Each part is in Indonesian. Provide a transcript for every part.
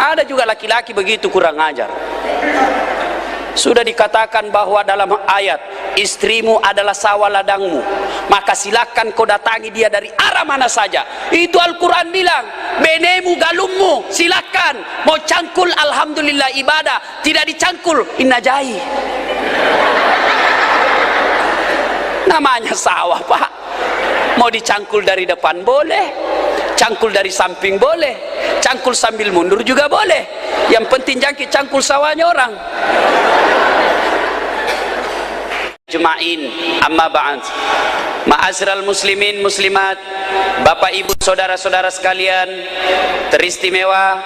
Ada juga laki-laki begitu, kurang ajar. Sudah dikatakan bahwa dalam ayat, istrimu adalah sawah ladangmu, maka silakan kau datangi dia dari arah mana saja. Itu Al-Quran bilang, benemu galummu silakan, mau cangkul alhamdulillah ibadah, tidak dicangkul inna jai. Namanya sawah Pak, mau dicangkul dari depan boleh, cangkul dari samping boleh, cangkul sambil mundur juga boleh, yang penting jangan cangkul sawahnya orang. Juma'in amma ba'd. Ma'asyiral muslimin muslimat, Bapak Ibu saudara-saudara sekalian teristimewa,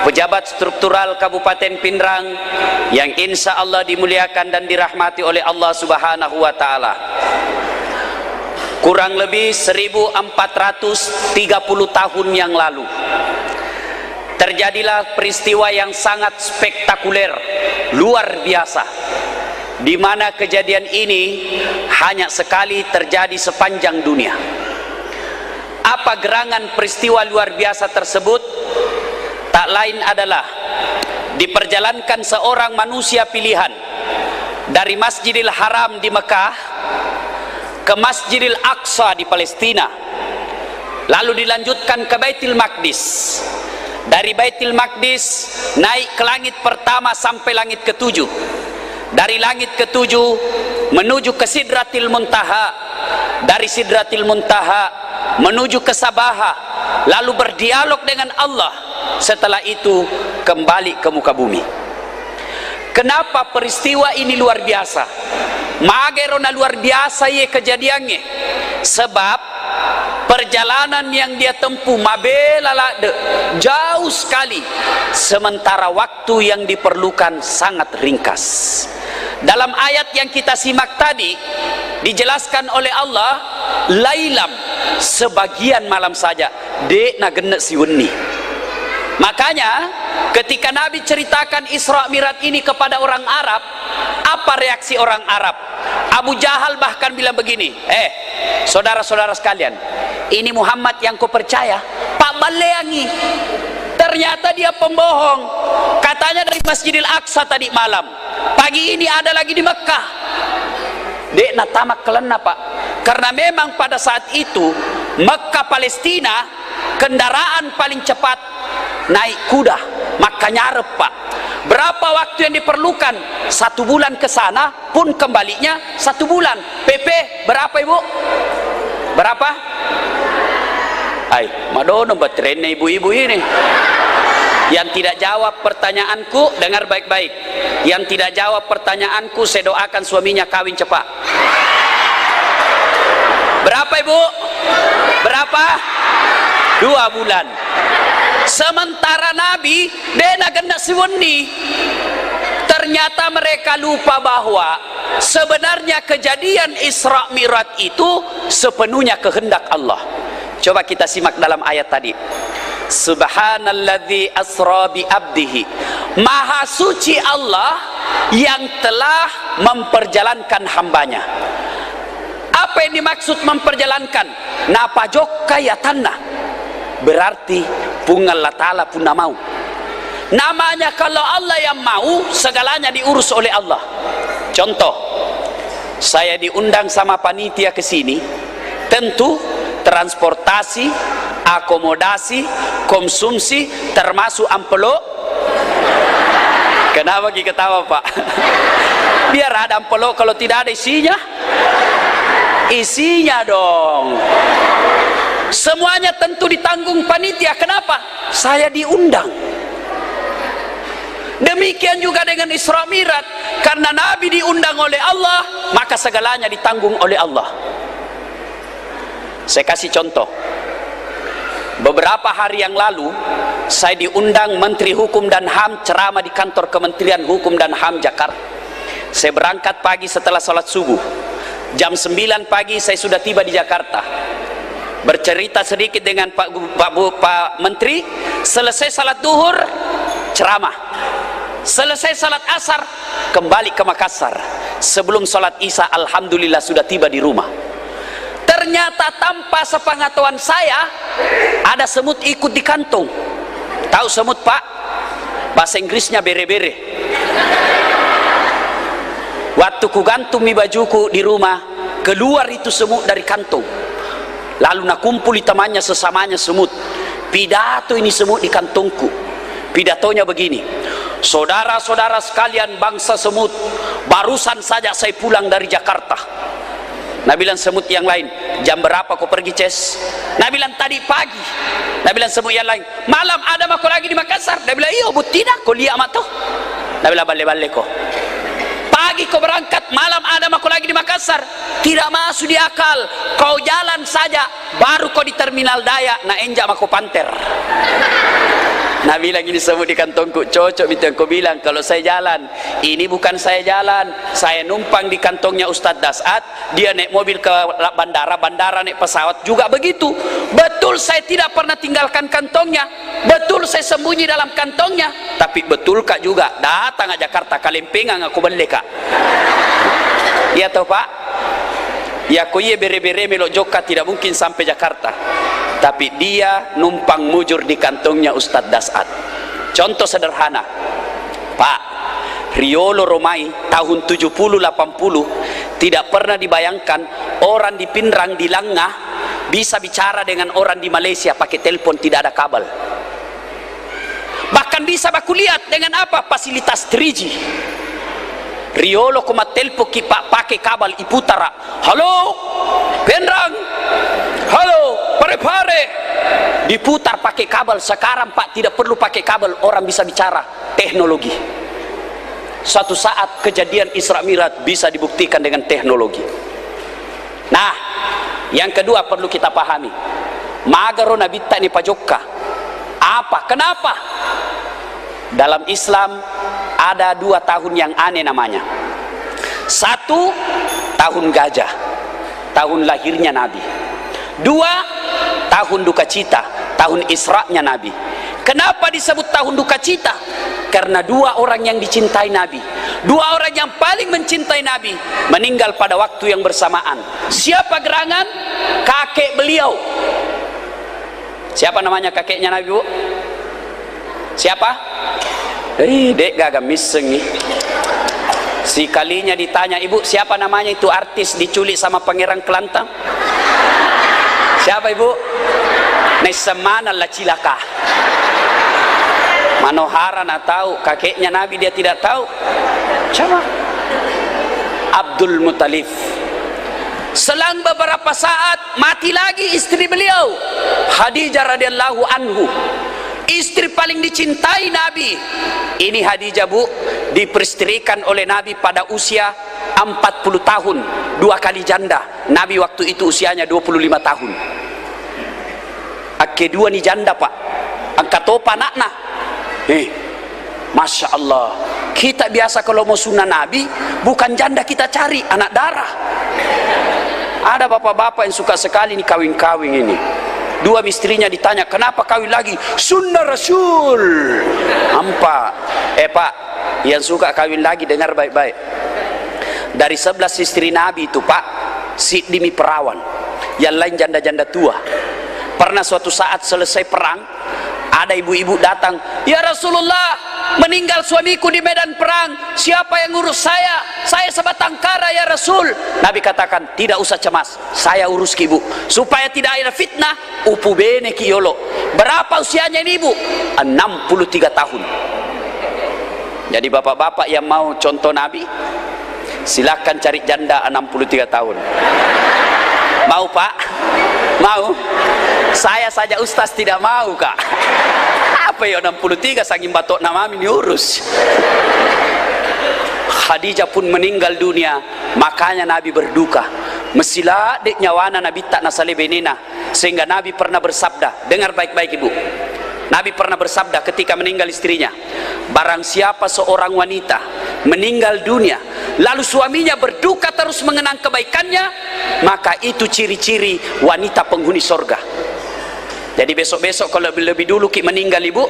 pejabat struktural Kabupaten Pindrang yang insya Allah dimuliakan dan dirahmati oleh Allah Subhanahu wa Ta'ala. Kurang lebih 1430 tahun yang lalu terjadilah peristiwa yang sangat spektakuler, luar biasa, di mana kejadian ini hanya sekali terjadi sepanjang dunia. Apa gerangan peristiwa luar biasa tersebut? Tak lain adalah diperjalankan seorang manusia pilihan dari Masjidil Haram di Mekah ke Masjidil Aqsa di Palestina, lalu dilanjutkan ke Baitul Maqdis. Dari Baitul Maqdis naik ke langit pertama sampai langit ketujuh. Dari langit ketujuh menuju ke Sidratil Muntaha, dari Sidratil Muntaha menuju ke Sabaha, lalu berdialog dengan Allah. Setelah itu kembali ke muka bumi. Kenapa peristiwa ini luar biasa? Magerona luar biasa ye kejadiannya. Sebab perjalanan yang dia tempuh mabelala jauh sekali, sementara waktu yang diperlukan sangat ringkas. Dalam ayat yang kita simak tadi dijelaskan oleh Allah, lailam, sebagian malam saja, dek na genek siwenni. Makanya ketika Nabi ceritakan Isra Mi'raj ini kepada orang Arab, apa reaksi orang Arab? Abu Jahal bahkan bilang begini, saudara-saudara sekalian, ini Muhammad yang kau percaya, Pak Baleangi, ternyata dia pembohong. Katanya dari Masjidil Aqsa tadi malam, pagi ini ada lagi di Mekah. Dek na tamak kelena Pak, karena memang pada saat itu Mekah Palestina kendaraan paling cepat naik kuda, maka nyarep Pak. Berapa waktu yang diperlukan? 1 bulan ke sana pun kembalinya 1 bulan. PP berapa Ibu? Berapa? Hai, madono batrennya ibu-ibu ini. Yang tidak jawab pertanyaanku, dengar baik-baik. Yang tidak jawab pertanyaanku, saya doakan suaminya kawin cepat. Berapa Ibu? Berapa? 2 bulan. Sementara Nabi dena gendak siwani. Ternyata mereka lupa bahwa sebenarnya kejadian Isra Mi'raj itu sepenuhnya kehendak Allah. Coba kita simak dalam ayat tadi. Subhanalladzi asra bi abdihi. Maha suci Allah yang telah memperjalankan hambanya. Apa yang dimaksud memperjalankan? Napa jokka ya tanah. Berarti pungal ta'ala punna mau. Namanya kalau Allah yang mau, segalanya diurus oleh Allah. Contoh, saya diundang sama panitia ke sini, tentu transportasi, akomodasi, konsumsi, termasuk ampelok. Kenapa kita ketawa Pak? Biar ada ampelok, kalau tidak ada isinya, isinya dong. Semuanya tentu ditanggung panitia. Kenapa? Saya diundang. Demikian juga dengan Isra Mi'raj, karena Nabi diundang oleh Allah, maka segalanya ditanggung oleh Allah. Saya kasih contoh. Beberapa hari yang lalu saya diundang Menteri Hukum dan HAM ceramah di kantor Kementerian Hukum dan HAM Jakarta. Saya berangkat pagi setelah sholat subuh. Jam 9 pagi saya sudah tiba di Jakarta. Bercerita sedikit dengan Pak Menteri. Selesai salat duhur ceramah, selesai salat asar kembali ke Makassar. Sebelum salat isya alhamdulillah sudah tiba di rumah. Ternyata tanpa sepengetahuan saya ada semut ikut di kantung. Tahu semut Pak? bahasa Inggrisnya bere-bere. Waktu ku gantung mi bajuku di rumah, keluar itu semut dari kantong. Lalu nak kumpul temannya sesamanya semut. Pidato ini semut di kantongku. Pidatonya begini: saudara-saudara sekalian bangsa semut, barusan saja saya pulang dari Jakarta. Nah bilang semut yang lain, jam berapa kau pergi Ces? Nah bilang tadi pagi. Nah bilang semut yang lain, malam ada aku lagi di Makassar. Nah bilang iya butina kau lihat mata. Nah bilang balik-balik kau. Pagi kau berangkat, malam ada aku lagi di Makassar. Tidak masuk di akal. Kau jalan saja, baru kau di terminal Dayak. Nah enjak aku panter. Nah bilang ini semut di kantongku, cocok itu yang kau bilang. Kalau saya jalan, ini bukan saya jalan, saya numpang di kantongnya Ustadz Dasat. Dia naik mobil ke bandara, bandara naik pesawat juga begitu. Betul saya tidak pernah tinggalkan kantongnya, betul saya sembunyi dalam kantongnya. Tapi betul kak juga datang ke Jakarta kalimpengang aku beli kak. Iya toh pak? Ya kau ye bere-bere melok joka tidak mungkin sampai Jakarta. Tapi dia numpang mujur di kantongnya Ustadz Dasat. Contoh sederhana, Pak, Riolo Romai tahun 70-80 tidak pernah dibayangkan orang di Pinrang di Langah bisa bicara dengan orang di Malaysia pakai telepon tidak ada kabel. Bahkan bisa baku lihat dengan apa? Fasilitas 3G. Riolo kuma telepon kipak pakai kabel iputara. Halo, Pinrang. Halo, pare-pare. Diputar pakai kabel. Sekarang Pak tidak perlu pakai kabel, orang bisa bicara. Teknologi. Suatu saat kejadian Isra Mi'raj bisa dibuktikan dengan teknologi. Nah, yang kedua perlu kita pahami. Magaro Nabi tak ni pajokka. Apa? Kenapa? Dalam Islam ada 2 tahun yang aneh namanya. 1 tahun gajah, tahun lahirnya Nabi. 2 tahun duka cita, tahun Isra'nya Nabi. Kenapa disebut tahun duka cita? Karena 2 orang yang dicintai Nabi, 2 orang yang paling mencintai Nabi meninggal pada waktu yang bersamaan. Siapa gerangan? Kakek beliau. Siapa namanya kakeknya Nabi, Bu? Siapa? Dek gagam miseng nih. Si kalinya ditanya, ibu siapa namanya itu artis diculik sama Pangeran Kelantang? Siapa ibu? Nesemana la cilaka. Manohara nak tahu, kakeknya Nabi dia tidak tahu. Coba. Abdul Muttalib. Selang beberapa saat mati lagi istri beliau, Khadijah radhiyallahu anhu. Istri paling dicintai Nabi. Ini Khadijah, Bu, diperistrikan oleh Nabi pada usia 40 tahun, 2 kali janda. Nabi waktu itu usianya 25 tahun. Kedua ni janda, Pak. Angkat topa anakna. Masya Allah. Kita biasa kalau mau sunnah Nabi, bukan janda kita cari, anak darah. Ada bapak-bapak yang suka sekali nih kawin-kawin ini. 2 istrinya ditanya, kenapa kawin lagi? Sunnah Rasul. Ampa. Pak, yang suka kawin lagi dengar baik-baik. Dari 11 istri Nabi itu, Pak, si demi perawan, yang lain janda-janda tua. Pernah suatu saat selesai perang, ada ibu-ibu datang, ya Rasulullah, meninggal suamiku di medan perang, siapa yang ngurus saya? Saya sebatang kara ya Rasul. Nabi katakan, tidak usah cemas, saya urus ki ibu, supaya tidak ada fitnah. Upu bene ki yolo. Berapa usianya ini ibu? 63 tahun. Jadi bapak-bapak yang mau contoh Nabi, silakan cari janda 63 tahun. Mau Pak? Mau? Saya saja ustaz tidak mau Kak. Apa ya 63 saking batok nama ini urus. Khadijah pun meninggal dunia, makanya Nabi berduka. Mesilah dek nyawana Nabi tak nasale benena, sehingga Nabi pernah bersabda, dengar baik-baik ibu. Nabi pernah bersabda ketika meninggal istrinya, barang siapa seorang wanita meninggal dunia lalu suaminya berduka terus mengenang kebaikannya, maka itu ciri-ciri wanita penghuni sorga. Jadi besok-besok kalau lebih dulu ki meninggal ibu,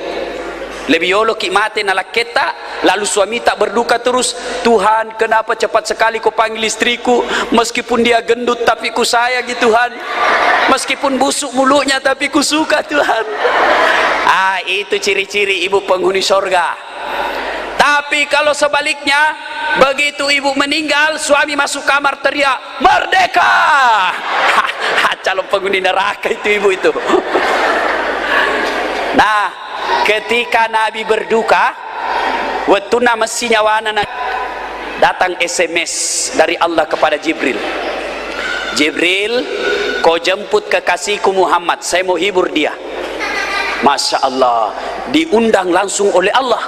lebih dulu ki mati nalak kita, lalu suami tak berduka terus, Tuhan kenapa cepat sekali kau panggil istriku, meskipun dia gendut tapi ku sayang Tuhan, meskipun busuk mulutnya tapi ku suka Tuhan. Itu ciri-ciri ibu penghuni sorga. Tapi kalau sebaliknya, begitu ibu meninggal, suami masuk kamar teriak, "Merdeka!" Calon penghuni neraka itu ibu itu. Nah, ketika Nabi berduka, wetuna mesinya wana, datang SMS dari Allah kepada Jibril. Jibril, kau jemput kekasihku Muhammad, saya mau hibur dia. Masya Allah, diundang langsung oleh Allah.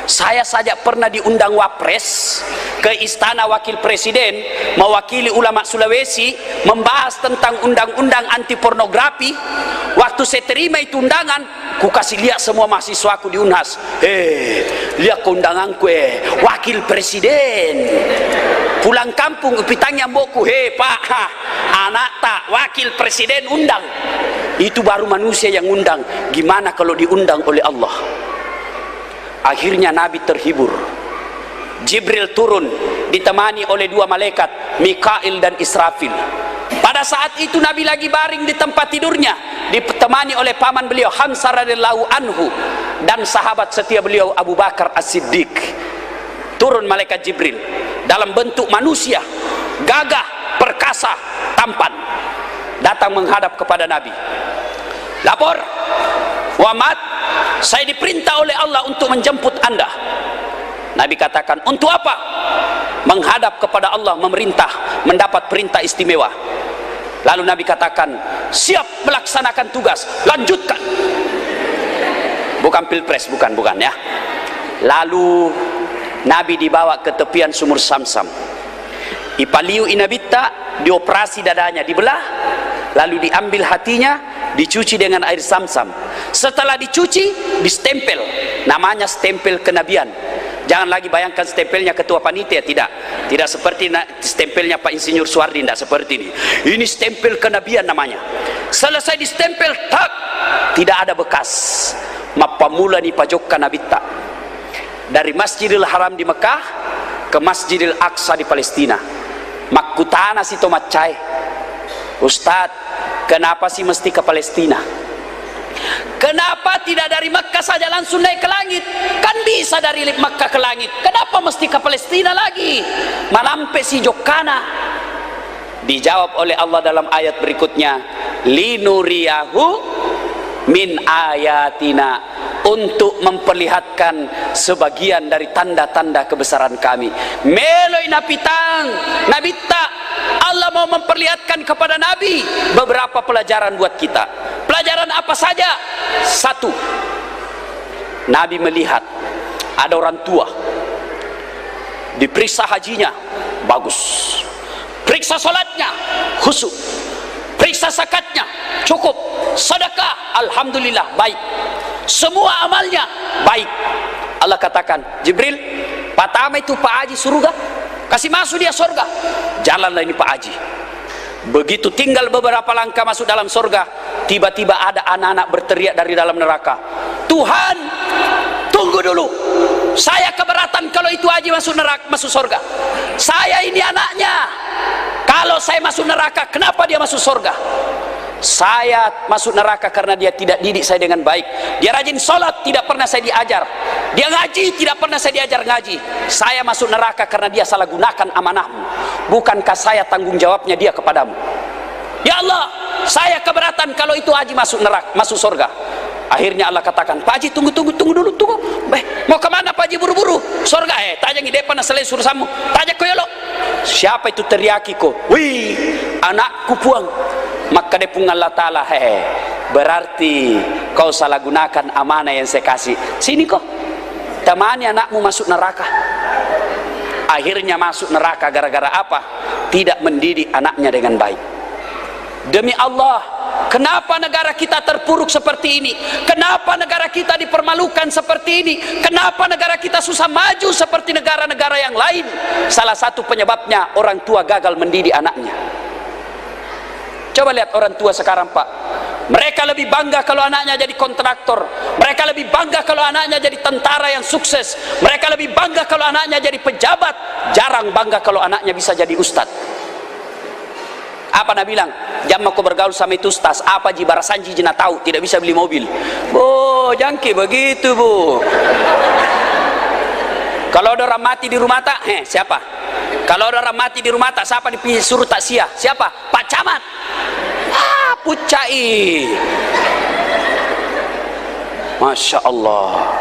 Saya saja pernah diundang Wapres ke istana wakil presiden, mewakili ulama Sulawesi, membahas tentang undang-undang anti pornografi. Waktu saya terima itu undangan, ku kasih lihat semua mahasiswaku di Unhas. Lihat keundanganku, wakil presiden. Pulang kampung, pitangnya mbokku, Pak, anak tak wakil presiden undang. Itu baru manusia yang undang. Gimana kalau diundang oleh Allah? Akhirnya Nabi terhibur. Jibril turun ditemani oleh dua malaikat, Mikail dan Israfil. Pada saat itu Nabi lagi baring di tempat tidurnya, ditemani oleh paman beliau Hamzah radhiyallahu anhu dan sahabat setia beliau Abu Bakar As-Siddiq. Turun malaikat Jibril dalam bentuk manusia, gagah, perkasa, tampan, datang menghadap kepada Nabi. Lapor, Muhammad, saya diperintah oleh Allah untuk menjemput Anda. Nabi katakan, untuk apa? Menghadap kepada Allah, memerintah, mendapat perintah istimewa. Lalu Nabi katakan, siap melaksanakan tugas, lanjutkan. Bukan pilpres, bukan ya. Lalu Nabi dibawa ke tepian sumur Samsam. Ipaliu inabita, dioperasi dadanya, dibelah, lalu diambil hatinya, dicuci dengan air Samsam. Setelah dicuci, distempel, namanya stempel kenabian. Jangan lagi bayangkan stempelnya ketua panitia, tidak seperti stempelnya Pak Insinyur Suwardi, tidak seperti ini. Ini stempel kenabian namanya. Selesai distempel, tak, tidak ada bekas. Mapamula ni pajokkan nabita. Dari Masjidil Haram di Mekah ke Masjidil Aqsa di Palestina. Makutana si tomacai. Ustadz, kenapa sih mesti ke Palestina? Kenapa tidak dari Mekah saja langsung naik ke langit? Kan bisa dari Mekah ke langit. Kenapa mesti ke Palestina lagi? Malampe si Jokana. Dijawab oleh Allah dalam ayat berikutnya, linuriyahu min ayatina, untuk memperlihatkan sebagian dari tanda-tanda kebesaran kami. Meloi napitang nabita, Allah mau memperlihatkan kepada Nabi beberapa pelajaran buat kita. Pelajaran apa saja? Satu, Nabi melihat ada orang tua, diperiksa hajinya bagus, periksa salatnya khusyuk, periksa zakatnya cukup, sedekah alhamdulillah baik, semua amalnya baik. Allah katakan, Jibril, pertama itu Pak Haji surga, kasih masuk dia surga. Jalanlah ini Pak Haji. Begitu tinggal beberapa langkah masuk dalam surga, tiba-tiba ada anak-anak berteriak dari dalam neraka, Tuhan, tunggu dulu, saya keberatan kalau itu Haji masuk neraka, masuk surga. Saya ini anaknya, kalau saya masuk neraka, kenapa dia masuk surga? Saya masuk neraka karena dia tidak didik saya dengan baik. Dia rajin sholat, tidak pernah saya diajar. Dia ngaji, tidak pernah saya diajar ngaji. Saya masuk neraka karena dia salah gunakan amanahmu. Bukankah saya tanggung jawabnya dia kepadamu? Ya Allah, saya keberatan kalau itu Haji masuk neraka, masuk surga. Akhirnya Allah katakan, Pak Haji tunggu dulu. Mau kemana Pak Haji buru-buru? Surga tanya ngi depan selesai surusamu. Tanya koyolo. Siapa itu teriaki ko? Wih, anakku puang. Maka dia pun Allah Ta'ala, berarti kau salah gunakan amanah yang saya kasih. Sini kok, temani anakmu masuk neraka. Akhirnya masuk neraka gara-gara apa? Tidak mendidik anaknya dengan baik. Demi Allah, kenapa negara kita terpuruk seperti ini? Kenapa negara kita dipermalukan seperti ini? Kenapa negara kita susah maju seperti negara-negara yang lain? Salah satu penyebabnya orang tua gagal mendidik anaknya. Coba lihat orang tua sekarang Pak, mereka lebih bangga kalau anaknya jadi kontraktor, mereka lebih bangga kalau anaknya jadi tentara yang sukses, mereka lebih bangga kalau anaknya jadi pejabat, jarang bangga kalau anaknya bisa jadi ustad. Apa Nabi bilang? Jam aku bergaul sama itu ustaz, apa jibara sanji jena tahu, tidak bisa beli mobil. Oh, jangki begitu Bu. Kalau ada orang mati di rumah tak, siapa? Kalau ada orang mati di rumah tak, siapa disuruh takziah? Siapa? Pak Camat. Pucai. Masya Allah.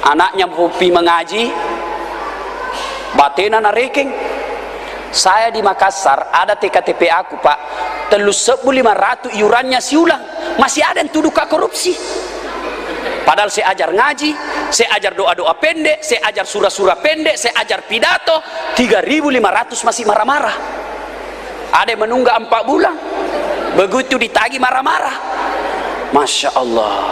Anaknya hobi mengaji, batena nareking. Saya di Makassar ada TKTP aku Pak, 3.500 iurannya siulang, masih ada yang tuduh korupsi. Padahal saya ajar ngaji, saya ajar doa-doa pendek, saya ajar surah-surah pendek, saya ajar pidato, 3.500 masih marah-marah. Ada yang menunggak 4 bulan, begitu ditagi marah-marah. Masya Allah.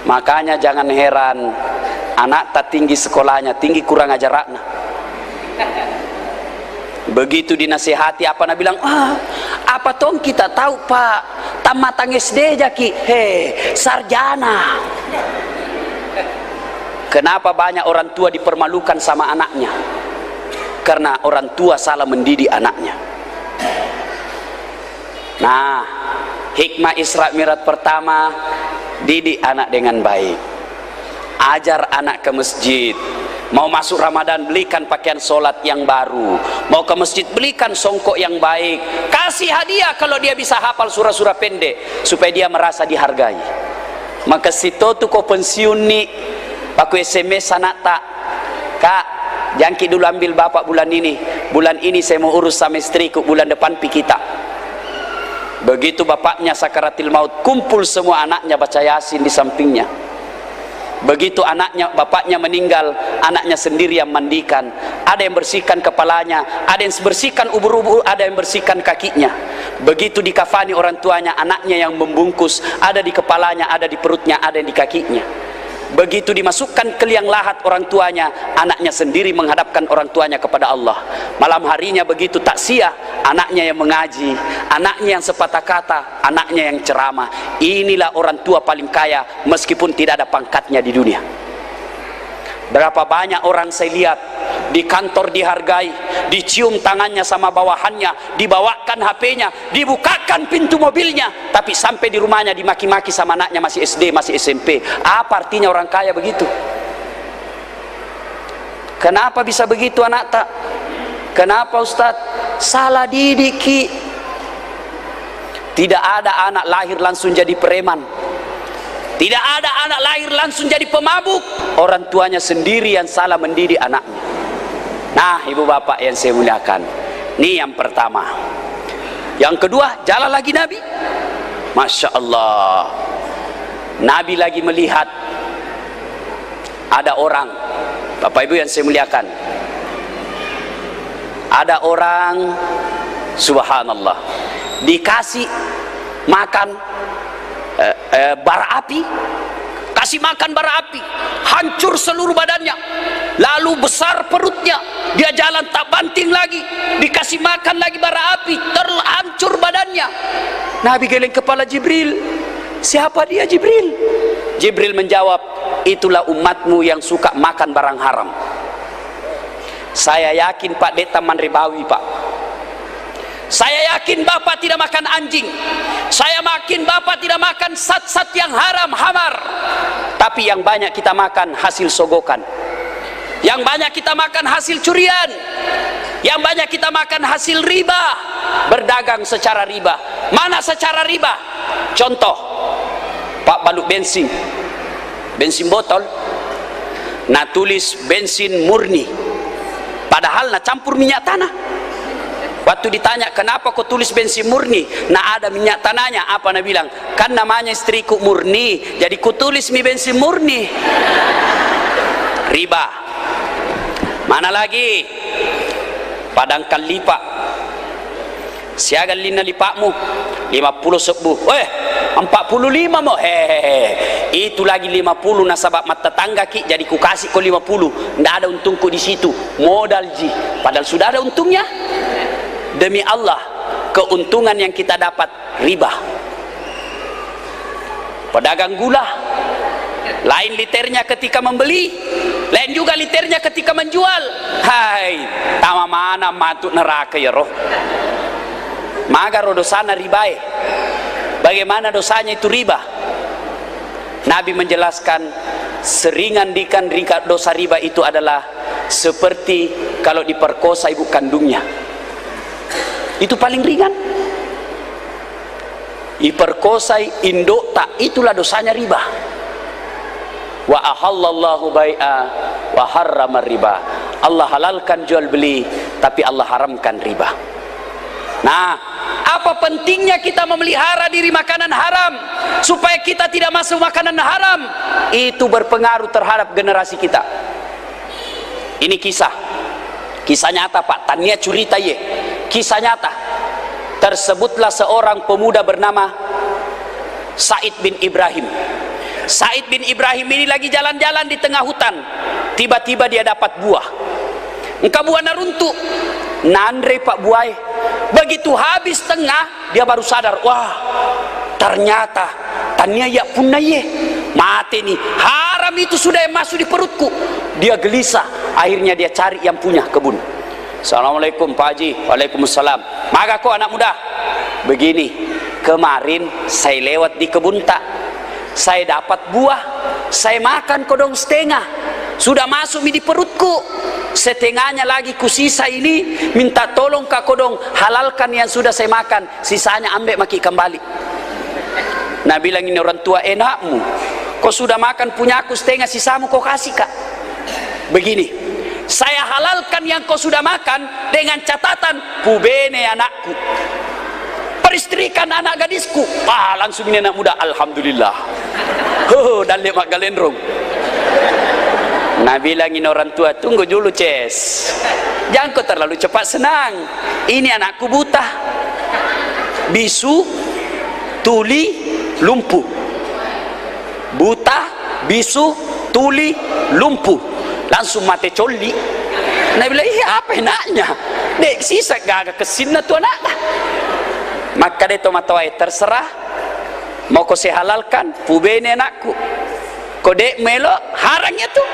Makanya jangan heran anak tak tinggi sekolahnya, tinggi kurang ajarannya. Begitu dinasihati apa nak bilang, apa tong kita tahu Pak, tamatang SD jaki, sarjana. Kenapa banyak orang tua dipermalukan sama anaknya? Karena orang tua salah mendidik anaknya. Nah, hikmah Isra Mi'raj pertama, didik anak dengan baik. Ajar anak ke masjid. Mau masuk Ramadan, belikan pakaian solat yang baru. Mau ke masjid, belikan songkok yang baik. Kasih hadiah kalau dia bisa hafal surah-surah pendek, supaya dia merasa dihargai. Maka situ tu kau pensiun ni, pakai SMS anak tak, Kak, jangki dulu ambil bapak bulan ini. Bulan ini saya mau urus sama istriku, bulan depan pi kita. Begitu bapaknya sakaratil maut, kumpul semua anaknya baca Yasin di sampingnya. Begitu bapaknya meninggal, anaknya sendiri yang mandikan. Ada yang bersihkan kepalanya, ada yang bersihkan ubur-ubur, ada yang bersihkan kakinya. Begitu dikafani orang tuanya, anaknya yang membungkus, ada di kepalanya, ada di perutnya, ada yang di kakinya. Begitu dimasukkan ke liang lahat orang tuanya, anaknya sendiri menghadapkan orang tuanya kepada Allah. Malam harinya begitu takziah, anaknya yang mengaji, anaknya yang sepatah kata, anaknya yang ceramah. Inilah orang tua paling kaya meskipun tidak ada pangkatnya di dunia. Berapa banyak orang saya lihat di kantor dihargai, dicium tangannya sama bawahannya, dibawakan HP-nya, dibukakan pintu mobilnya, tapi sampai di rumahnya dimaki-maki sama anaknya masih SD, masih SMP. Apa artinya orang kaya begitu? Kenapa bisa begitu anak tak? Kenapa Ustaz? Salah didik Ki. Tidak ada anak lahir langsung jadi preman. Tidak ada anak lahir langsung jadi pemabuk. Orang tuanya sendiri yang salah mendidik anaknya. Nah, ibu bapak yang saya muliakan, ini yang pertama. Yang kedua, jalan lagi Nabi. Masya Allah. Nabi lagi melihat ada orang, bapak ibu yang saya muliakan, ada orang, subhanallah, dikasih makan bara api, kasih makan bara api, hancur seluruh badannya, lalu besar perutnya, dia jalan tak banting lagi, dikasih makan lagi bara api, terhancur badannya. Nabi geleng kepala Jibril, siapa dia Jibril? Jibril menjawab, itulah umatmu yang suka makan barang haram. Saya yakin Pak Dek Taman Ribawi Pak, saya yakin Bapak tidak makan anjing, saya yakin Bapak tidak makan sat-sat yang haram, hamar. Tapi yang banyak kita makan hasil sogokan, yang banyak kita makan hasil curian, yang banyak kita makan hasil riba, berdagang secara riba. Mana secara riba? Contoh, Pak balut bensin, bensin botol, nah tulis bensin murni, padahal nah campur minyak tanah. Waktu ditanya kenapa kau tulis bensin murni, nah ada minyak tanahnya, apa Nabi bilang? Kan namanya istriku murni, jadi ku tulis mi bensin murni. Riba. Mana lagi? Padangkan lipat, siaga lina lipakmu 50 sebu, 45 mo, itu lagi 50 nasabab mata tangga Ki, jadi ku kasih kau 50, ndak ada untungku di situ, modal ji, padahal sudah ada untungnya. Demi Allah, keuntungan yang kita dapat riba. Pedagang gula, lain liternya ketika membeli, lain juga liternya ketika menjual. Hai, tama mana matut neraka ya roh. Maga roh dosana ribae. Bagaimana dosanya itu riba? Nabi menjelaskan seringandikan dosa riba itu adalah seperti kalau diperkosa ibu kandungnya. Itu paling ringan. Diperkosai induk tak, itulah dosanya riba. Wa ahallallahu bai'a wa harramar riba. Allah halalkan jual beli, tapi Allah haramkan riba. Nah, apa pentingnya kita memelihara diri makanan haram supaya kita tidak masuk makanan haram? Itu berpengaruh terhadap generasi kita. Ini kisah nyata Pak, tania curita ye. Kisah nyata. Tersebutlah seorang pemuda bernama Said bin Ibrahim. Said bin Ibrahim ini lagi jalan-jalan di tengah hutan. Tiba-tiba dia dapat buah. Engkau buah naruntuk. Nandre Pak buai. Begitu habis tengah, dia baru sadar, wah, ternyata tania ya punna ye. Mati nih, haram itu sudah masuk di perutku. Dia gelisah, akhirnya dia cari yang punya kebun. Assalamualaikum Pak Haji. Waalaikumsalam. Maka kok anak muda, begini, kemarin saya lewat di kebun tak, saya dapat buah, saya makan kodong setengah, sudah masuk di perutku, setengahnya lagi kusisa ini, minta tolong kak kodong halalkan yang sudah saya makan, sisanya ambil maki kembali. Nah bilang ini orang tua, enakmu, kau sudah makan punya aku setengah, sisamu kau kasih kak. Begini, saya halalkan yang kau sudah makan dengan catatan pubene anakku, peristrikan anak gadisku. Langsung ini anak muda, alhamdulillah. Dan lemak galendrong. Nah bilangin orang tua, tunggu dulu Ces, jangan kau terlalu cepat senang. Ini anakku buta, bisu, tuli, lumpuh. Buta, bisu, tuli, lumpuh. Langsung mati coli. Nah bilang, iya apa enaknya? Dek sisa gak kesina tuh anak. Maka dia tomatowai, terserah mau kau saya halalkan pubene anakku, kodek melo harangnya tuh.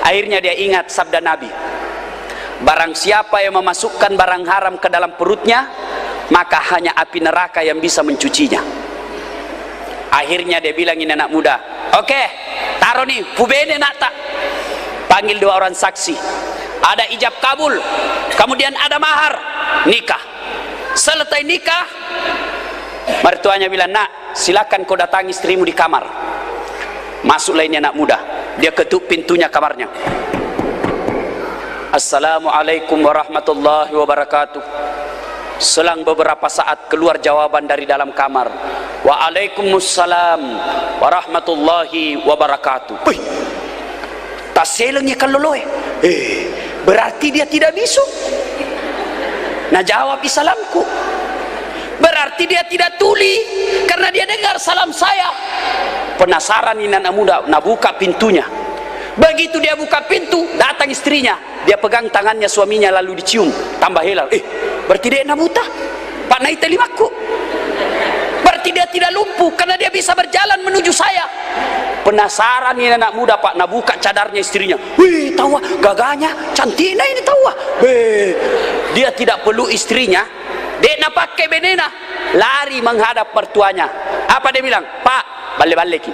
Akhirnya dia ingat sabda Nabi, barang siapa yang memasukkan barang haram ke dalam perutnya, maka hanya api neraka yang bisa mencucinya. Akhirnya dia bilang ini anak muda, oke, taruh nih pubene nak tak. Panggil dua orang saksi, ada ijab kabul, kemudian ada mahar, nikah. Selesai nikah, mertuanya bilang, nak silakan kau datangi istrimu di kamar. Masuklah ini anak muda, dia ketuk pintunya kamarnya. Assalamualaikum warahmatullahi wabarakatuh. Selang beberapa saat keluar jawaban dari dalam kamar, waalaikumsalam warahmatullahi wabarakatuh. Wih, tak selengnya kalau berarti dia tidak bisu. Nah jawab salamku, berarti dia tidak tuli karena dia dengar salam saya. Penasaran ini anak muda, nah buka pintunya. Begitu dia buka pintu, datang istrinya, dia pegang tangannya suaminya lalu dicium, tambah helal. Berarti dia nak buta, Pak Nai telimaku. Berarti dia tidak lumpuh karena dia bisa berjalan menuju saya. Penasaran ini anak muda Pak, nah buka cadarnya istrinya. Wih, tahu gagahnya, cantiknya ini tahu. Dia tidak perlu istrinya, dia nak pakai benena, lari menghadap mertuanya. Apa dia bilang? Pak, balik-balik.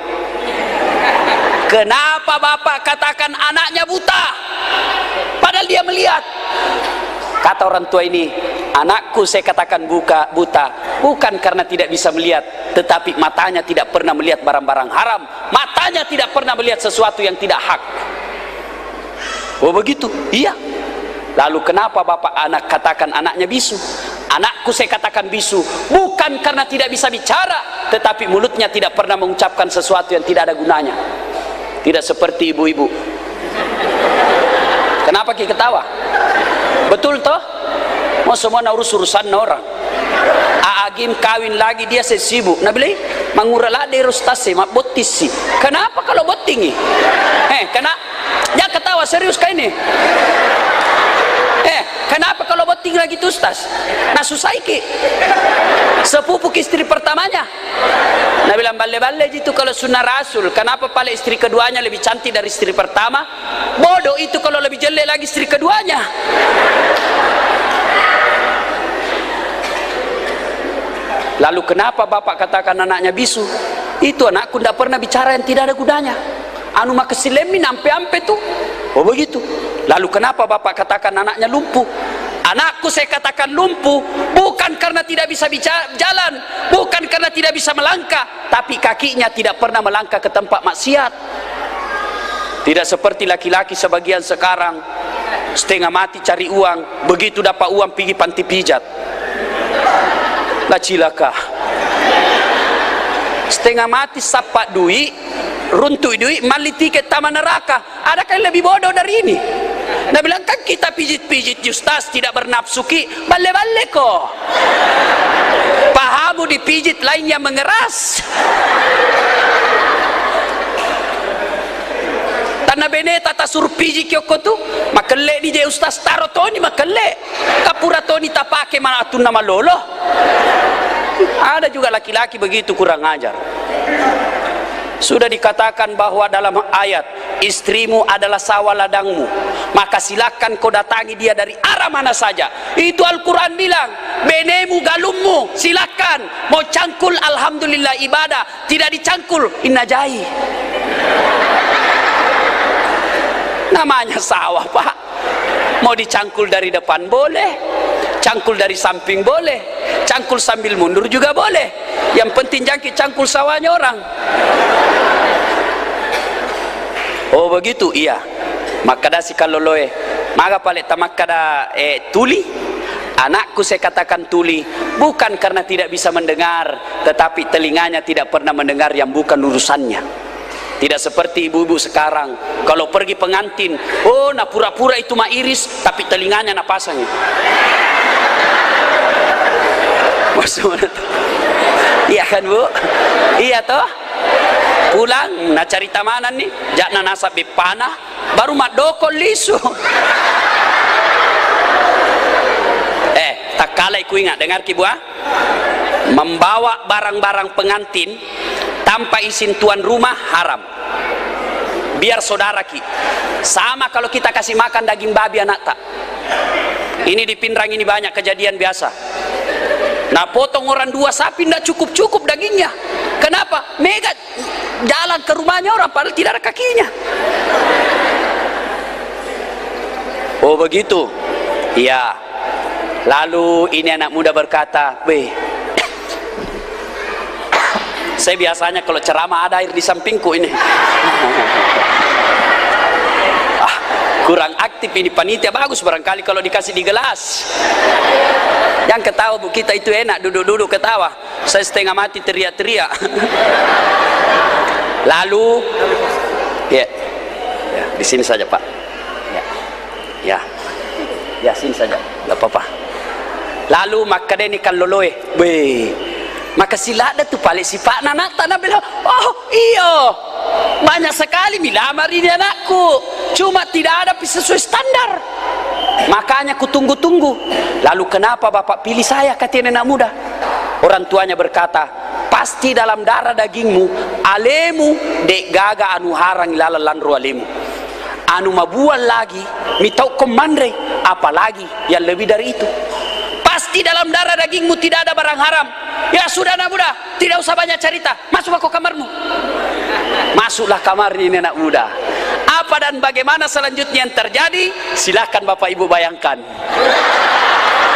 Kenapa bapak katakan anaknya buta? Padahal dia melihat. Kata orang tua ini, anakku saya katakan buta bukan karena tidak bisa melihat, tetapi matanya tidak pernah melihat barang-barang haram, matanya tidak pernah melihat sesuatu yang tidak hak. Oh begitu? Iya. Lalu kenapa bapak anak katakan anaknya bisu? Anakku saya katakan bisu bukan karena tidak bisa bicara, tetapi mulutnya tidak pernah mengucapkan sesuatu yang tidak ada gunanya. Tidak seperti ibu-ibu. Kenapa kita ketawa? Betul toh? Mau semua urus-urusan orang. Aagim kawin lagi dia sesibuk. Nabi mangurala de rostase mak botisi. Kenapa kalau botingi? Kena jangan ketawa serius kayak ini. Kenapa kalau boting lagi tuh Ustaz? Nah susah iki. Sepupuk istri pertamanya. Nah bilang bale-bale itu kalau sunnah Rasul. Kenapa pala istri keduanya lebih cantik dari istri pertama? Bodoh itu kalau lebih jelek lagi istri keduanya. Lalu kenapa bapak katakan anaknya bisu? Itu anakku tidak pernah bicara yang tidak ada gunanya. Anu maka silemi ampe-ampe tuh. Oh begitu. Lalu kenapa bapak katakan anaknya lumpuh? Anakku saya katakan lumpuh bukan karena tidak bisa jalan, bukan karena tidak bisa melangkah, tapi kakinya tidak pernah melangkah ke tempat maksiat. Tidak seperti laki-laki sebagian sekarang, setengah mati cari uang, begitu dapat uang pergi panti pijat. Lah cilaka. Setengah mati sapak duit, runtuh duit, mali tiket taman neraka. Adakah yang lebih bodoh dari ini? Nah bilang kan kita pijit-pijit Ustaz tidak bernafsuki, bale-bale kok. Pahamu dipijit lainnya mengeras. Tanah beneta tak suruh pijit kyoko tu, makele di je Ustaz taro toni makele. Kapura toni tak pakai mana atun nama lolo. Ada juga laki-laki begitu kurang ajar. Sudah dikatakan bahwa dalam ayat, istrimu adalah sawah ladangmu, maka silakan kau datangi dia dari arah mana saja. Itu Al-Quran bilang, benemu galummu silakan. Mau cangkul alhamdulillah ibadah, tidak dicangkul inna jai. Namanya sawah pak. Mau dicangkul dari depan boleh, cangkul dari samping boleh, cangkul sambil mundur juga boleh. Yang penting jangan cangkul sawahnya orang. Oh begitu, iya. Maka dah si kaloloe, maka paling tamak kada tuli. Anakku saya katakan tuli bukan karena tidak bisa mendengar, tetapi telinganya tidak pernah mendengar yang bukan urusannya. Tidak seperti ibu-ibu sekarang, kalau pergi pengantin, oh nak pura-pura itu mah iris, tapi telinganya nak pasangnya. Maksudnya, iya kan bu? Iya toh? Pulang, nak cari tamanan nih, jakna nasab panah, baru mak dokol lisu. Tak kalah ku ingat, dengar ki bu ah? Membawa barang-barang pengantin tanpa izin tuan rumah haram. Biar saudara ki. Sama kalau kita kasih makan daging babi anak tak. Ini di Pindrang ini banyak kejadian biasa. Nah potong orang 2 sapi tidak cukup dagingnya. Kenapa? Mega jalan ke rumahnya orang padahal tidak ada kakinya. Oh begitu. Iya. Lalu ini anak muda berkata, weh, saya biasanya kalau ceramah ada air di sampingku ini. Kurang aktif ini panitia, bagus barangkali kalau dikasih di gelas. Yang ketawa bu, kita itu enak duduk-duduk ketawa. Saya setengah mati teriak-teriak. Lalu, ya, di sini saja pak. Ya sini saja, nggak apa-apa. Lalu maka dia ni kaloloe, maka sila ada tu paling sifat anak tanah bilang, oh iyo, banyak sekali milamar ini anakku, cuma tidak ada sesuai standar. Makanya ku tunggu-tunggu. Lalu kenapa bapak pilih saya, kata anak muda? Orang tuanya berkata, pasti dalam darah dagingmu, alemu dek gaga anu harang ilala landro alemu. Anu mabual lagi, mitau komandre, apalagi yang lebih dari itu. Pasti dalam darah dagingmu tidak ada barang haram. Ya sudah anak muda, tidak usah banyak cerita, masuklah ke kamarmu. Masuklah kamarnya ini anak muda. Apa dan bagaimana selanjutnya yang terjadi, silakan bapak ibu bayangkan.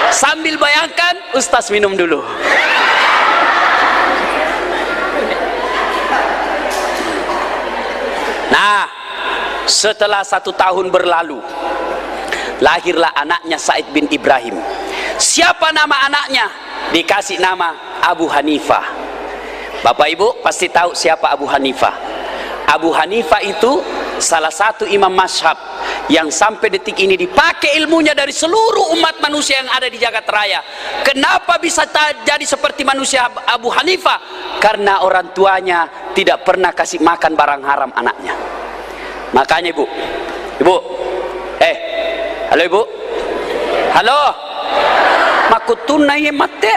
Sambil bayangkan, Ustaz minum dulu. Nah, setelah 1 tahun berlalu, lahirlah anaknya Said bin Ibrahim. Siapa nama anaknya? Dikasih nama Abu Hanifah. Bapak ibu pasti tahu siapa Abu Hanifah. Abu Hanifah itu salah satu imam mazhab yang sampai detik ini dipakai ilmunya dari seluruh umat manusia yang ada di jagat raya. Kenapa bisa jadi seperti manusia Abu Hanifah? Karena orang tuanya tidak pernah kasih makan barang haram anaknya. Makanya ibu, halo ibu, halo, makutun na mate,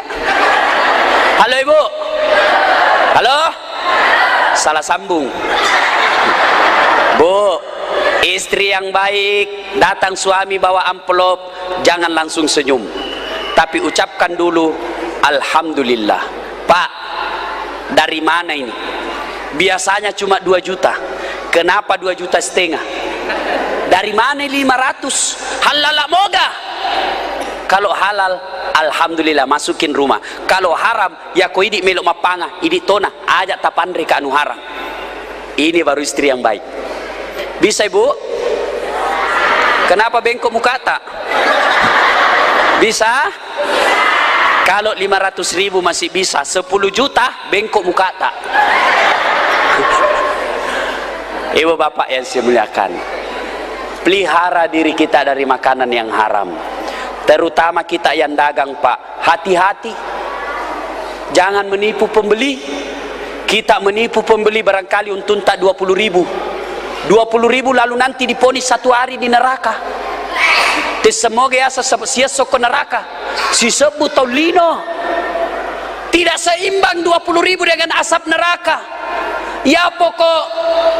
halo ibu, halo, salah sambung, bu, istri yang baik, datang suami bawa amplop, jangan langsung senyum, tapi ucapkan dulu, alhamdulillah, Pak, dari mana ini? biasanya cuma 2 juta. Kenapa 2,5 juta? Dari mana 500? Halal moga. Kalau halal, alhamdulillah masukin rumah. Kalau haram, ya ko idik melok mapanga, idik tona, ajak tapandre ka anu haram. Ini baru istri yang baik. Bisa ibu? Kenapa bengkok muka tak? Bisa? Kalau 500.000 masih bisa, 10 juta bengkok muka tak? Ibu bapak yang saya muliakan, pelihara diri kita dari makanan yang haram. Terutama kita yang dagang pak, hati-hati, jangan menipu pembeli. Kita menipu pembeli barangkali untuk tak 20.000 lalu nanti diponis 1 hari di neraka. Semoga ya sia soko neraka si sebut taulino. Tidak seimbang 20.000 dengan asap neraka. Ya pokok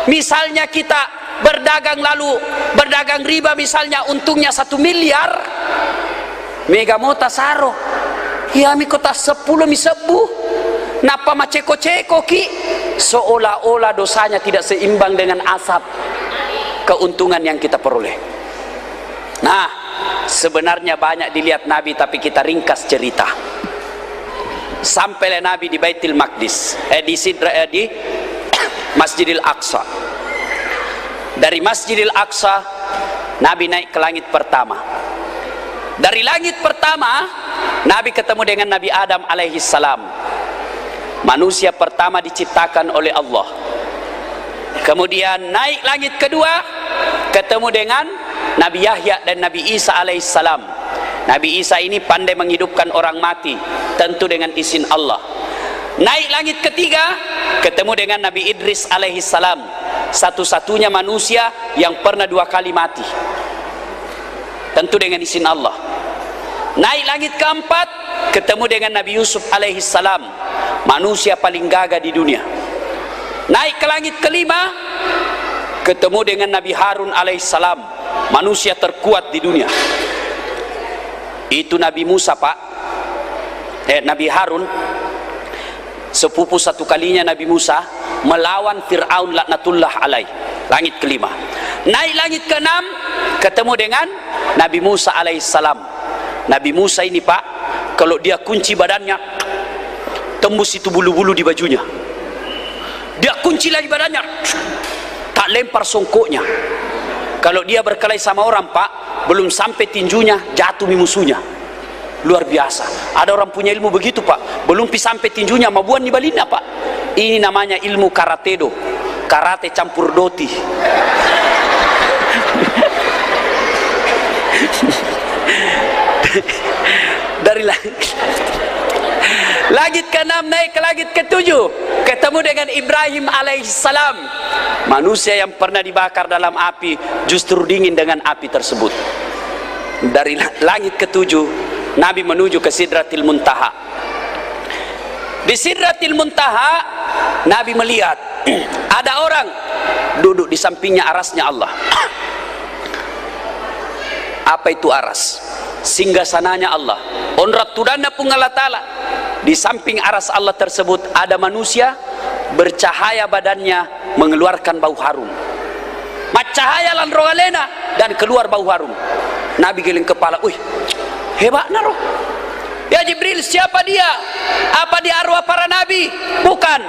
misalnya kita berdagang lalu berdagang riba, misalnya untungnya 1 miliar, mega mota saro ya mi kota 10 mi sebu napa maceko-ceko ki, seolah-olah dosanya tidak seimbang dengan asap keuntungan yang kita peroleh. Nah, sebenarnya banyak dilihat Nabi, tapi kita ringkas cerita. Sampailah Nabi di Baitul Maqdis, di Masjidil Aqsa. Dari Masjidil Aqsa Nabi naik ke langit pertama. Dari langit pertama Nabi ketemu dengan Nabi Adam alaihi salam, manusia pertama diciptakan oleh Allah. Kemudian naik langit kedua, ketemu dengan Nabi Yahya dan Nabi Isa alaihi salam. Nabi Isa ini pandai menghidupkan orang mati, tentu dengan izin Allah. Naik langit ketiga, ketemu dengan Nabi Idris alaihi salam, satu-satunya manusia yang pernah 2 kali mati, tentu dengan izin Allah. Naik langit keempat, ketemu dengan Nabi Yusuf alaihi salam, manusia paling gagah di dunia. Naik ke langit kelima, ketemu dengan Nabi Harun alaihi salam, manusia terkuat di dunia. Itu Nabi Musa pak, Nabi Harun sepupu satu kalinya Nabi Musa melawan Fir'aun laknatullah alaih. Langit kelima. Naik langit keenam, ketemu dengan Nabi Musa alaihissalam. Nabi Musa ini pak, kalau dia kunci badannya, tembus itu bulu-bulu di bajunya. Dia kunci lagi badannya, tak lempar songkoknya. Kalau dia berkelahi sama orang pak, belum sampai tinjunya jatuh musuhnya. Luar biasa. Ada orang punya ilmu begitu pak, belum sampai tinjunya mabuan di balina pak. Ini namanya ilmu karatedo, karate campur doti. Dari langit ke-6 naik ke langit ke-7, ketemu dengan Ibrahim alaihissalam, manusia yang pernah dibakar dalam api justru dingin dengan api tersebut. Dari langit ke-7 Nabi menuju ke Sidratil Muntaha. Di Sidratil Muntaha Nabi melihat ada orang duduk di sampingnya arasnya Allah. Apa itu aras? Singgasananya Allah. Onrat tudana pungala ta'ala. Di samping aras Allah tersebut ada manusia bercahaya badannya mengeluarkan bau harum. Macahaya lan rogalena dan keluar bau harum. Nabi giling kepala, "Wih, hebat naruh. Ya Jibril, siapa dia? Apa dia arwah para nabi? Bukan.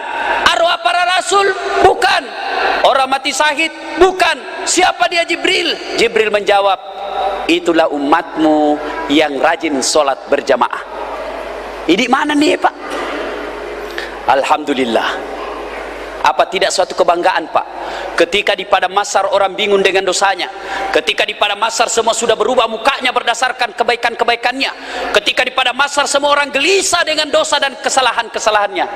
Arwah para rasul? Bukan. Orang mati syahid? Bukan. Siapa dia Jibril?" Jibril menjawab, "Itulah umatmu yang rajin sholat berjamaah." Ini mana nih pak? Alhamdulillah. Apa tidak suatu kebanggaan pak, ketika di padang mahsyar orang bingung dengan dosanya, ketika di padang mahsyar semua sudah berubah mukanya berdasarkan kebaikan-kebaikannya, ketika di padang mahsyar semua orang gelisah dengan dosa dan kesalahan-kesalahannya,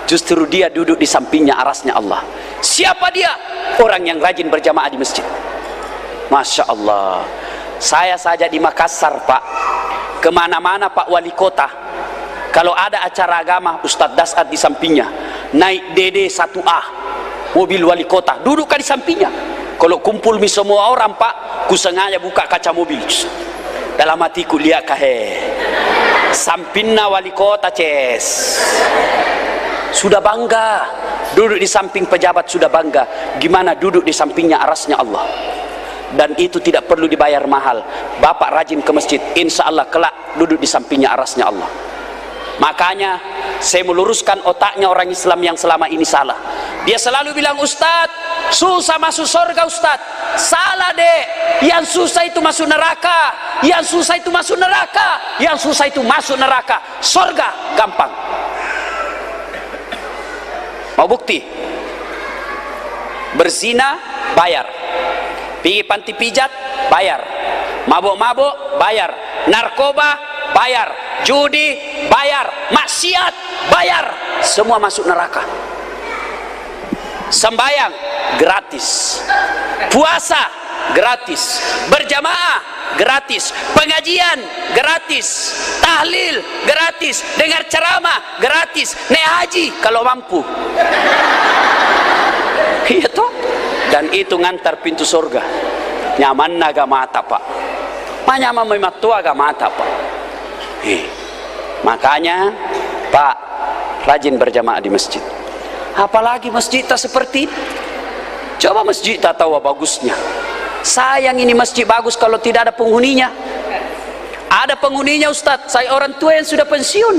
justru dia duduk di sampingnya arasnya Allah. Siapa dia? Orang yang rajin berjamaah di masjid. Masya Allah. Saya saja di Makassar pak, kemana-mana pak wali kota, kalau ada acara agama Ustadz Dasat di sampingnya, naik DD 1A mobil wali kota, duduk di sampingnya. Kalau kumpul mi semua orang pak, kusengaja buka kaca mobil, dalam hatiku lihat kahe sampingna wali kota ces, sudah bangga Duduk di samping pejabat sudah bangga, gimana duduk di sampingnya arasnya Allah. Dan itu tidak perlu dibayar mahal. Bapak rajin ke masjid, insya Allah kelak duduk di sampingnya arasnya Allah. Makanya saya meluruskan otaknya orang Islam yang selama ini salah. Dia selalu bilang, Ustadz, susah masuk surga Ustadz. Salah dek, yang susah itu masuk neraka, yang susah itu masuk neraka, yang susah itu masuk neraka. Surga gampang. Mau bukti? Berzina bayar, pergi panti pijat bayar, mabuk-mabuk bayar, narkoba bayar, judi bayar, maksiat bayar, semua masuk neraka. Sembayang gratis, puasa gratis, berjamaah gratis, pengajian gratis, tahlil gratis, dengar ceramah gratis, naik haji kalau mampu. Iya toh? Dan itu ngantar pintu surga. Nyaman naga mata pak, nyaman mematua aga mata pak. Makanya pak rajin berjamaah di masjid. Apalagi masjid tak seperti ini. Coba masjid tak tahu bagusnya. Sayang ini masjid bagus kalau tidak ada penghuninya. Ada penghuninya Ustadz, saya orang tua yang sudah pensiun.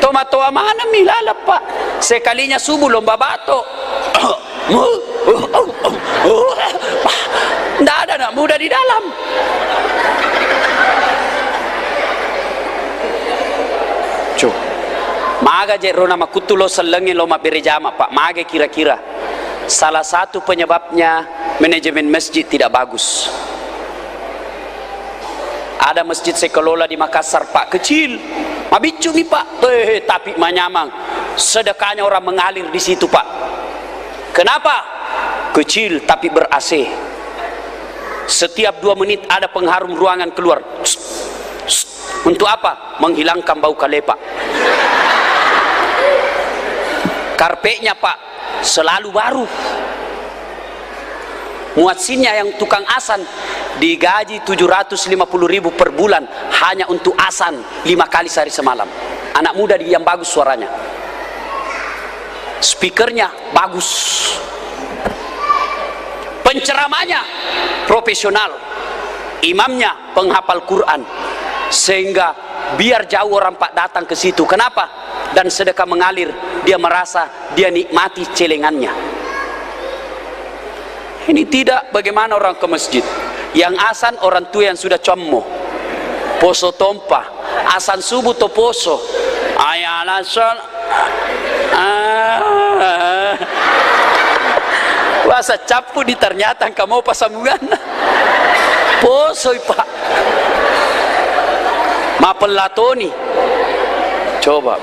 Toa mana milalap pak. Sekalinya subuh lomba batok. Tidak ada anak muda di dalam. Coba maga je rona makutulo selengi loma berjama pak. Maga kira-kira salah satu penyebabnya manajemen masjid tidak bagus. Ada masjid saya kelola di Makassar pak, kecil, mabicu nih pak, tapi manyamang, sedekahnya orang mengalir di situ pak. Kenapa? Kecil tapi ber AC. Setiap 2 menit ada pengharum ruangan keluar. Untuk apa? Menghilangkan bau kalepak. Karpetnya pak selalu baru. Muadzinnya yang tukang asan digaji 750.000 per bulan hanya untuk asan 5 kali sehari semalam. Anak muda yang bagus suaranya, speakernya bagus, penceramanya profesional, imamnya penghafal Quran, sehingga biar jauh orang pak datang ke situ. Kenapa? Dan sedekah mengalir, dia merasa dia nikmati celengannya. Ini tidak. Bagaimana orang ke masjid yang asan orang tua yang sudah commo, poso tompa, asan subuh to poso, ayala sol, wasa capu di ternyata kamu pasambungan poso pak, mapel latoni. Coba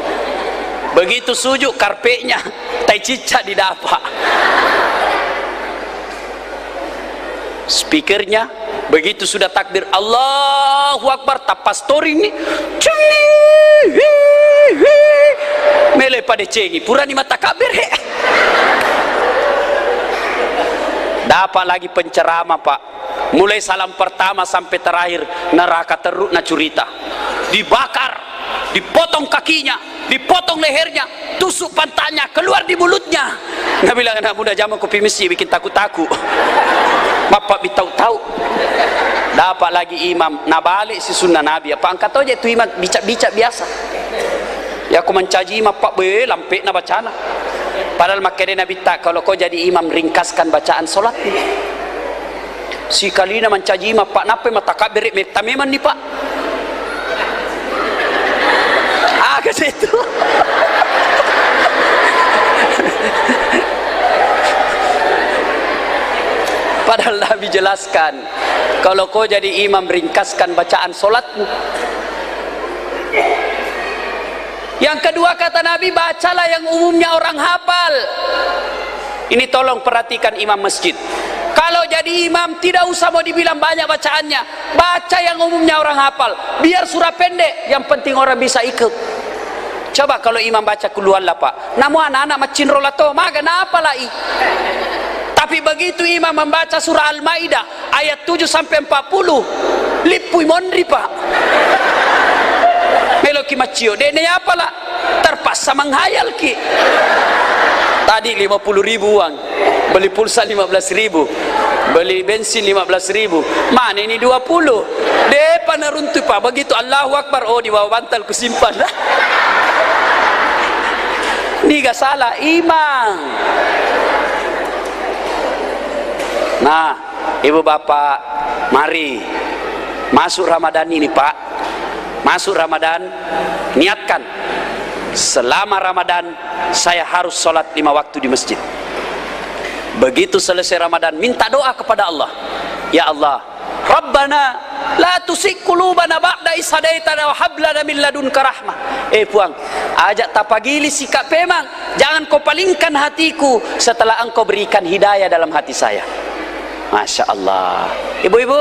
begitu sujud karpetnya tai cicak di dapak, speakernya begitu sudah takbir Allahu Akbar tapas storing nih mele pada cengi purani mata kabir dapat lagi penceramah pak, mulai salam pertama sampai terakhir neraka teruk na curita, dibakar, dipotong kakinya, dipotong lehernya, tusuk pantatnya, keluar di mulutnya. Nggak bilang anak muda zaman kopi mesti bikin takut-takut. Bapak tahu-tahu. Dapat lagi imam, nabalik si sunnah Nabi. Apa angkat aja itu imam bicak-bicak biasa. Ya aku mencaji imam pak lampek na bacana. Padahal makanya Nabi tak kalau kau jadi imam ringkaskan bacaan solat. Si kalina mencaji imam pak napa mata kabir tameman nih pak. Ke situ. Padahal Nabi jelaskan, kalau kau jadi imam ringkaskan bacaan solatmu. Yang kedua kata Nabi, bacalah yang umumnya orang hafal. Ini tolong perhatikan imam masjid. Kalau jadi imam tidak usah mau dibilang banyak bacaannya, baca yang umumnya orang hafal. Biar surah pendek, yang penting orang bisa ikut. Coba kalau imam baca kuluallah pak, namu anak-anak macin rolato maga apa lagi. Tapi begitu imam membaca surah Al-Maidah ayat 7 sampai 40, lipui mondri pak. Meloki macio, dene apalah terpaksa menghayal ki. Tadi 50.000 uang, beli pulsa 15.000, beli bensin 15.000. Mana ini 20? Depan runtuh pak. Begitu Allahu Akbar, oh di bawah bantal kusimpan. Ini gak salah imam. Nah, ibu bapak, mari masuk Ramadan ini pak. Masuk Ramadan, niatkan selama Ramadan saya harus sholat 5 waktu di masjid. Begitu selesai Ramadan, minta doa kepada Allah. Ya Allah, Rabbana la tusik qulubana ba'da is hadaitana wa hab lana min ladunka rahmah. Puang, ajak tapagili sikap pemang, jangan kau palingkan hatiku setelah engkau berikan hidayah dalam hati saya. Masya Allah. Ibu-ibu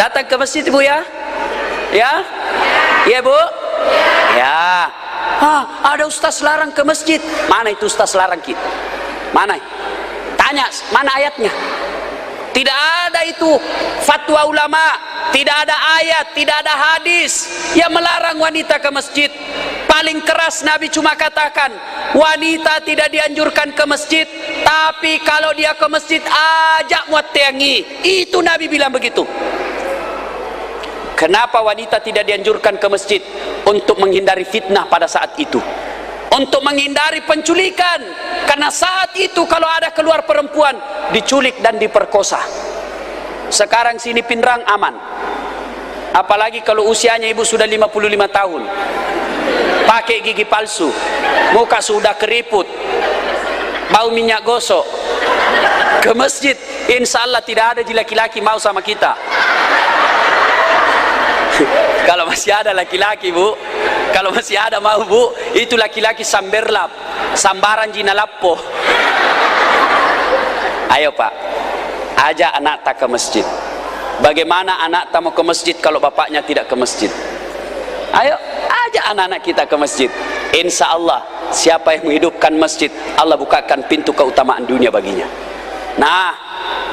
datang ke masjid ibu ya? Ya? Ya bu? Ya. Ada ustaz larang ke masjid. Mana itu ustaz larang kita? Mana? Tanya, mana ayatnya? Tidak ada itu fatwa ulama, tidak ada ayat, tidak ada hadis yang melarang wanita ke masjid. Paling keras Nabi cuma katakan, wanita tidak dianjurkan ke masjid, tapi kalau dia ke masjid ajak muat teangi. Itu Nabi bilang begitu. Kenapa wanita tidak dianjurkan ke masjid? Untuk menghindari fitnah pada saat itu, untuk menghindari penculikan. Karena saat itu kalau ada keluar perempuan diculik dan diperkosa. Sekarang sini Pindrang aman, apalagi kalau usianya ibu sudah 55 tahun, pakai gigi palsu, muka sudah keriput, bau minyak gosok, ke masjid insya Allah tidak ada laki-laki mau sama kita. Kalau masih ada laki-laki bu, kalau masih ada mau bu, itu laki-laki samberlap, sambaran jina lappo. Ayo pak, ajak anak tak ke masjid. Bagaimana anak tak mau ke masjid kalau bapaknya tidak ke masjid? Ayo ajak anak-anak kita ke masjid. Insya Allah siapa yang menghidupkan masjid, Allah bukakan pintu keutamaan dunia baginya. Nah,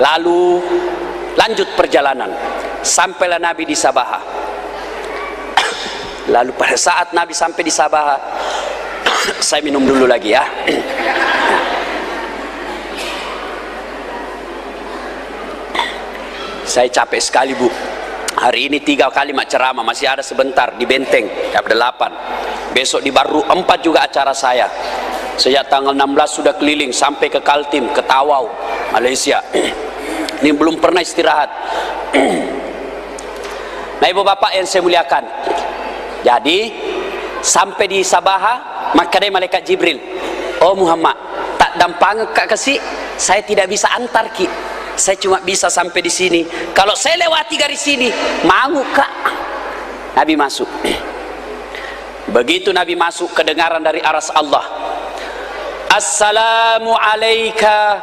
lalu lanjut perjalanan, sampailah Nabi di Sabaha. Lalu pada saat Nabi sampai di Sabaha, saya minum dulu lagi ya. Saya capek sekali bu. Hari ini 3 kali mak ceramah, masih ada sebentar di Benteng, jam 8. Besok di Baru 4 juga acara saya. Sejak tanggal 16 sudah keliling sampai ke Kaltim, ke Tawau, Malaysia. Ini belum pernah istirahat. Nah ibu bapak yang saya muliakan, jadi sampai di Sabaha, maka ada malaikat Jibril. Oh Muhammad, tak dampang kak kasih, saya tidak bisa antar ki. Saya cuma bisa sampai di sini. Kalau saya lewati garis sini, mau kak? Nabi masuk. Begitu Nabi masuk, kedengaran dari aras Allah. Assalamu alayka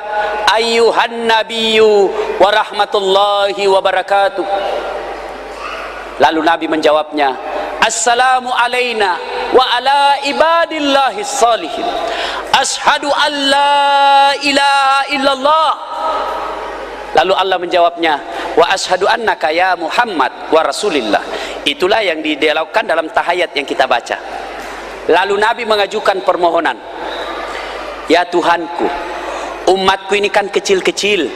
ayyuhan nabiyyu wa rahmatullahi wa barakatuh. Lalu Nabi menjawabnya, Assalamu alayna wa ala ibadillahis salihin. Ashhadu an la ilaha illallah. Lalu Allah menjawabnya, wa ashhadu annaka ya Muhammad wa rasulillah. Itulah yang didialogkan dalam tahiyat yang kita baca. Lalu Nabi mengajukan permohonan, ya Tuhanku, umatku ini kan kecil-kecil,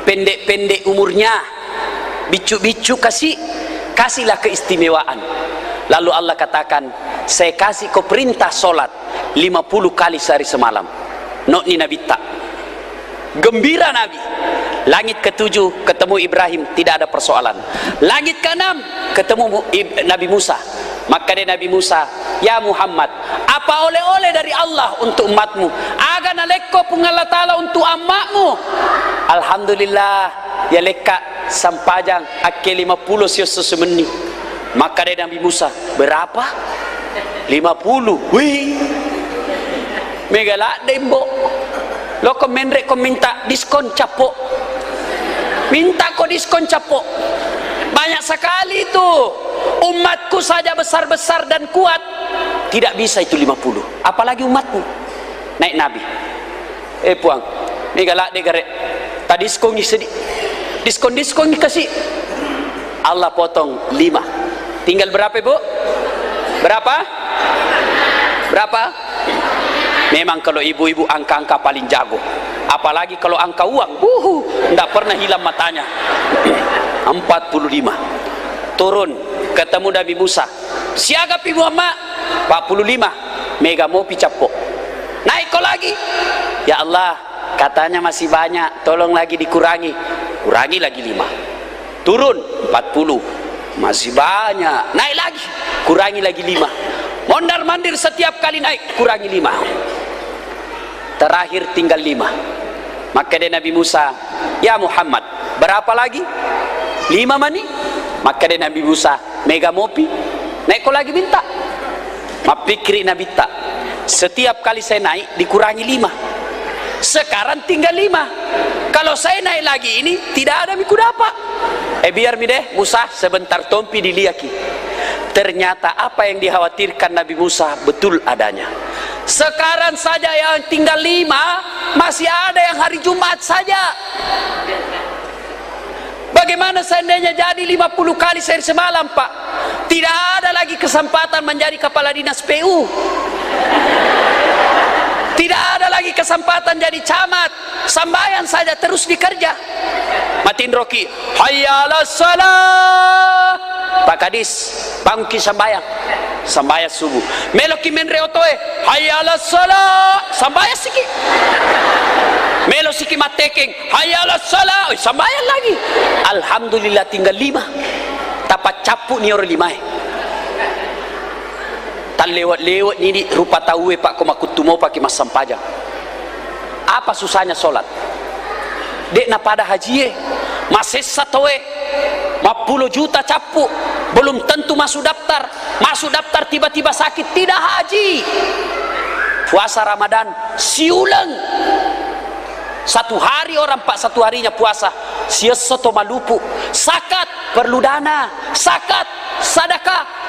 pendek-pendek umurnya, bicu-bicu, kasihlah keistimewaan. Lalu Allah katakan, saya kasih kau perintah solat 50 kali sehari semalam. Nokni Nabi tak. Gembira Nabi. Langit ke-7 ketemu Ibrahim, tidak ada persoalan. Langit ke-6 ketemu Nabi Musa. Maka dia Nabi Musa, ya Muhammad, apa oleh-oleh dari Allah untuk umatmu? Aga nalekko pun Allah Ta'ala untuk amakmu. Alhamdulillah, ya leka sampajang ake 50 sios semeni. Maka dia Nabi Musa, berapa? 50. Wih, megalak dembo. Lo komendrek kau minta diskon capok. Minta kau diskon capok. Banyak sekali itu. Umatku saja besar-besar dan kuat, tidak bisa itu 50. Apalagi umatku. Naik Nabi. Puang, megalak de garek. Tak diskon ni sedih. Diskon ni kasih. Allah potong 5. Tinggal berapa ibu? Berapa? Memang kalau ibu-ibu angka-angka paling jago, apalagi kalau angka uang, tidak pernah hilang matanya. 45. Turun ketemu Nabi Musa, siaga pi Muhammad. 45. Mega mau picapo. Naik kau lagi, ya Allah, katanya masih banyak, tolong lagi dikurangi. Kurangi lagi 5. Turun 40. Masih banyak. Naik lagi, kurangi lagi 5. Mondar mandir setiap kali naik, kurangi 5. Terakhir tinggal 5. Maka dia Nabi Musa, ya Muhammad, berapa lagi? 5 mani? Maka dia Nabi Musa, mega mopi, naik kau lagi minta. Mapikri Nabi tak, setiap kali saya naik dikurangi 5. Sekarang tinggal 5. Kalau saya naik lagi ini tidak ada miku dapat. Biar mi deh Musa sebentar tompi diliaki. Ternyata apa yang dikhawatirkan Nabi Musa betul adanya. Sekarang saja yang tinggal 5, masih ada yang hari Jumat saja. Bagaimana seandainya jadi 50 kali sehari semalam, Pak? Tidak ada lagi kesempatan menjadi kepala dinas PU. Tidak ada lagi kesempatan jadi camat. Sambayan saja terus dikerja. Matin Roki, hayya 'alas shalah. Pak Kadis, pangki sambayang. Sambayang subuh. Meloki menre otoe, hayya 'alas shalah. Sambayang siki. Melo siki matekeng, hayya 'alas shalah. Sambayang lagi. Alhamdulillah tinggal 5. Tapat capu ni orang 5. Tan lewat-lewat ni rupa tahu Pak ko makutumo pakai mas sampaja. Apa susahnya solat? Dek na pada haji masessa towe 50 juta capu, belum tentu masuk daftar. Masuk daftar tiba-tiba sakit, tidak haji. Puasa Ramadan siulang. 1 hari orang Pak, 1 harinya puasa. Sia soto malupu. Sakat perlu dana, sakat sedekah